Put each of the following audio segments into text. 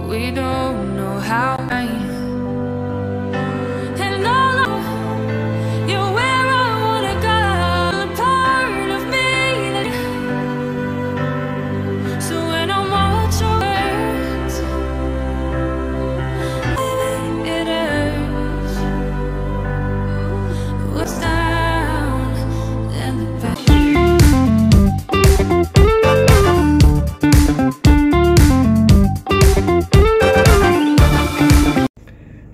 We don't know how. And all you're where I wanna go, a part of me that. So when I'm out your words, it hurts. What's down and the back.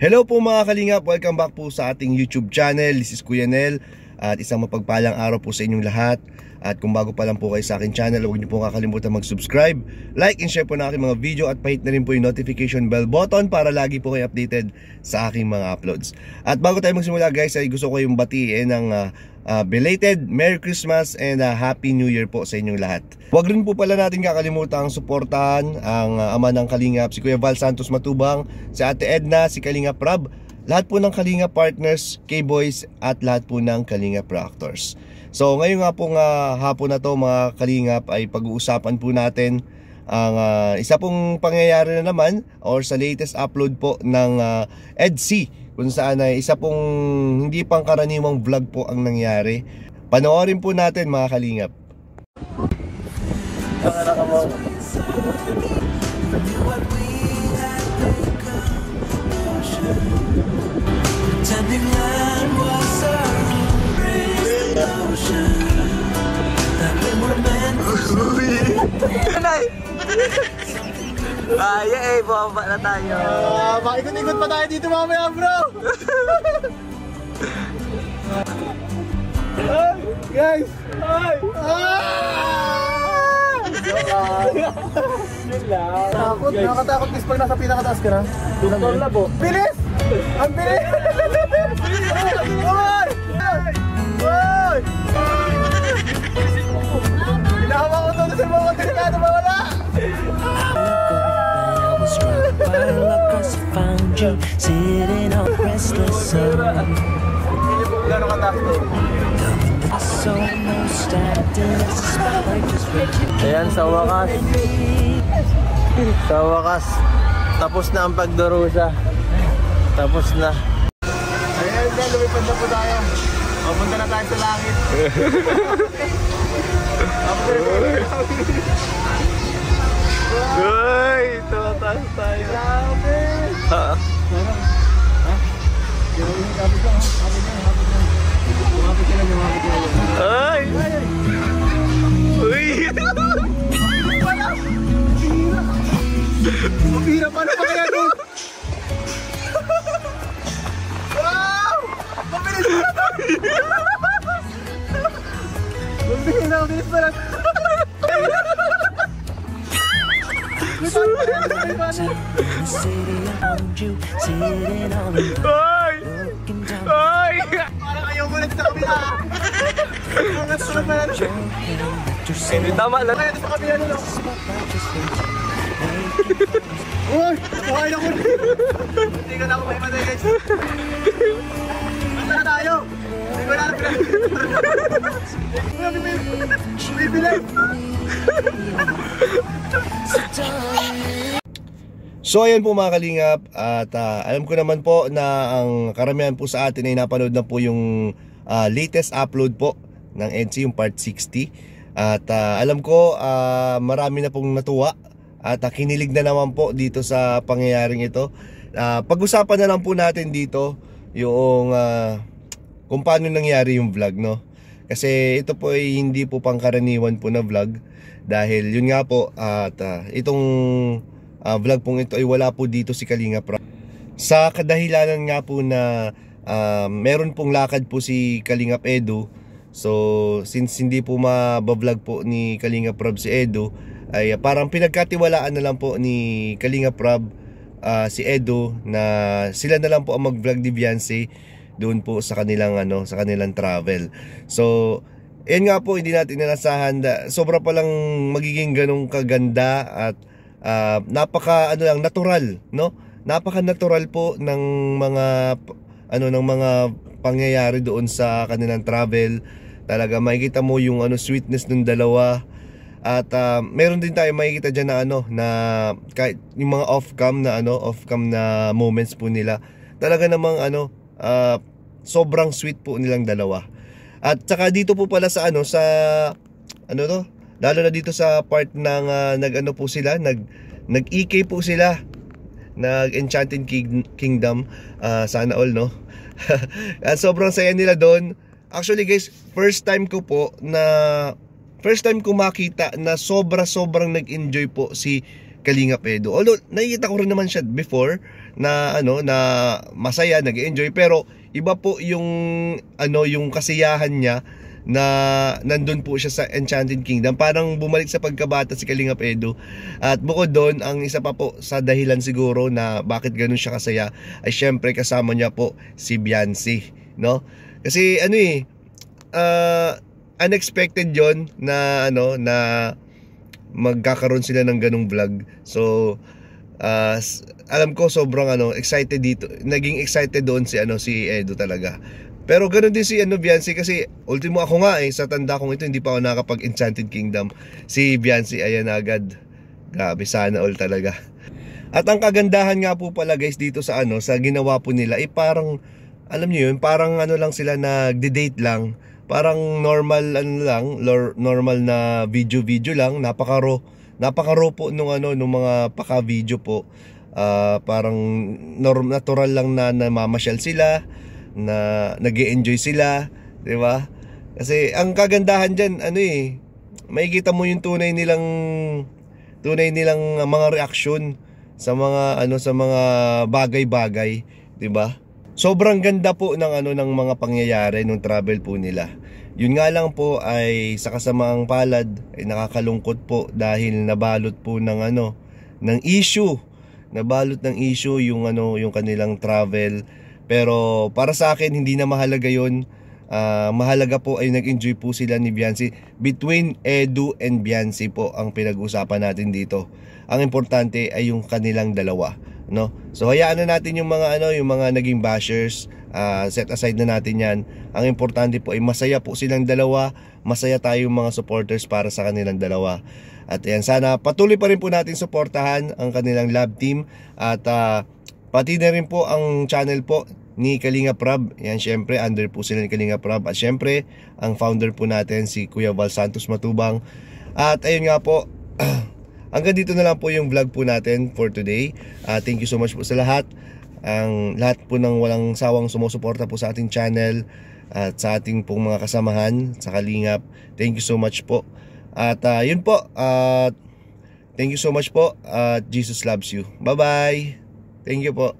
Hello po mga kalingap, welcome back po sa ating YouTube channel. This is Kuya Nel at isang mapagpalang araw po sa inyong lahat. At kung bago pa lang po kayo sa aking channel, huwag niyo po kakalimutan mag-subscribe, like and share po na aking mga video at pahit na rin po yung notification bell button para lagi po kayo updated sa aking mga uploads. At bago tayo magsimula guys, ay gusto ko yung batiin ng belated Merry Christmas and Happy New Year po sa inyong lahat. Huwag rin po pala natin kakalimutan suportahan ang ama ng Kalingap, si Kuya Val Santos Matubang, si Ate Edna, si Kalingap Rab, lahat po ng Kalingap partners, K-Boys at lahat po ng Kalingap Reactors. So ngayon nga pong hapon na to mga Kalingap ay pag-uusapan po natin ang isa pong pangyayari na naman or sa latest upload po ng EDC, kung saan ay isa pong hindi pangkaraniwang vlog po ang nangyari. Panoorin po natin mga Kalingap. Bumaba na tayo. Makikot-ikot pa tayo dito mamaya, bro. Guys! Ay! Takot, nakakatakot guys pag nasa pinakataas ka na. Pinakataas na po. Bilis! Ang bilis! Oy! Oy! Hinahawa ko ito sa mga delikado mawala! Found you sitting on restless sun. Hindi po gano'ng kataas to. Ayan, sa wakas tapos na ang pagdurusa. Tapos na. Ayan, dyan, lumipad na po tayo. Mapunta na tayo sa langit. Uy, tumataas tayo. Grabe! Ha? Ay! Uy! Mabira pa na pa kaya doon! Wow! Mabilis pa na! Mabilis pa na! Ay! Ay! Parang ayaw mo sa kabila! Sunod pa na! Hindi tama lang. Kaya sa kabila nila! Uy! Buhay na ko! Hindi ka na ako maimatay guys! Basta na tayo! Hindi ko na alam pala! Bibilay! So ayan po mga Kalingap, at alam ko naman po na ang karamihan po sa atin ay napanood na po yung latest upload po ng EDC, yung part 60. At alam ko marami na pong natuwa at kinilig na naman po dito sa pangyayaring ito. Pag-usapan na lang po natin dito yung kung paano nangyari yung vlog, no? Kasi ito po ay hindi po pangkaraniwan po na vlog. Dahil yun nga po, at itong vlog pong ito ay wala po dito si Kalingap Rab. Sa kadahilanan nga po na meron pong lakad po si Kalingap Edu. So since hindi po mabablog po ni Kalingap Rab si Edu, ay parang pinagkatiwalaan na lang po ni Kalingap Rab si Edu na sila na lang po ang mag-vlog ni Beyonce doon po sa kanilang sa kanilang travel. So yan nga po, hindi natin inasahan, sobra pa lang magiging ganong kaganda at napaka natural, no? Napaka natural po ng mga pangyayari doon sa kanilang travel. Talaga makikita mo yung sweetness ng dalawa. At meron din tayo makikita dyan na na kahit yung mga off-cam na moments po nila. Talaga namang sobrang sweet po nilang dalawa. At saka dito po pala sa lalo na dito sa part ng po sila, nag-EK po sila, nag-Enchanted Kingdom, sana all, no? At sobrang saya nila doon. Actually guys, first time ko makita na sobrang nag-enjoy po si Kalingap Edu. Although nakikita ko rin naman siya before na na masaya, nag-enjoy, pero iba po yung yung kasiyahan niya na nandun po siya sa Enchanted Kingdom. Parang bumalik sa pagkabata si Kalingap Edu. At bukod doon, ang isa pa po sa dahilan siguro na bakit ganun siya kasaya ay syempre kasama niya po si Biancy, no? Kasi unexpected yon na na magkakaroon sila ng ganung vlog. So alam ko sobrang excited dito. Naging excited doon si Edu talaga. Pero ganoon din si Biancy, kasi ultimo ako nga sa tanda kong ito hindi pa ako nakapag Enchanted Kingdom. Si Biancy ayan na agad. Grabe, sana all talaga. At ang kagandahan nga po pala guys dito sa sa ginawa po nila parang alam niyo yun, parang lang sila nagde-date lang. Parang normal normal na video lang, napaka-raw po nung mga paka-video po. Parang natural lang na namamasyal sila, na nag-e-enjoy sila, 'di ba? Kasi ang kagandahan diyan makikita mo yung tunay nilang mga reaksyon sa mga sa mga bagay-bagay, 'di ba? Sobrang ganda po ng mga pangyayari nung travel po nila. Yun nga lang po ay sa kasamaang palad ay nakakalungkot po dahil nabalot po ng issue. Nabalot ng issue yung kanilang travel. Pero para sa akin hindi na mahalaga yun. Mahalaga po ay nag-enjoy po sila ni Biancy. Between Edu and Biancy po ang pinag-usapan natin dito. Ang importante ay yung kanilang dalawa, no? So hayaan na natin yung mga yung mga naging bashers, set aside na natin 'yan. Ang importante po ay masaya po silang dalawa, masaya tayong mga supporters para sa kanilang dalawa. At ayan, sana patuloy pa rin po natin suportahan ang kanilang love team at pati na rin po ang channel po ni Kalingap Rab. Yan, syempre under po sila ni Kalingap Rab, at syempre ang founder po natin si Kuya Val Santos Matubang. At ayun nga po, hanggang dito na lang po yung vlog po natin for today. Thank you so much po sa lahat. Ang lahat po ng walang sawang sumusuporta po sa ating channel at sa ating pong mga kasamahan sa Kalingap. Thank you so much po. At yun po. Thank you so much po. Jesus loves you. Bye-bye. Thank you po.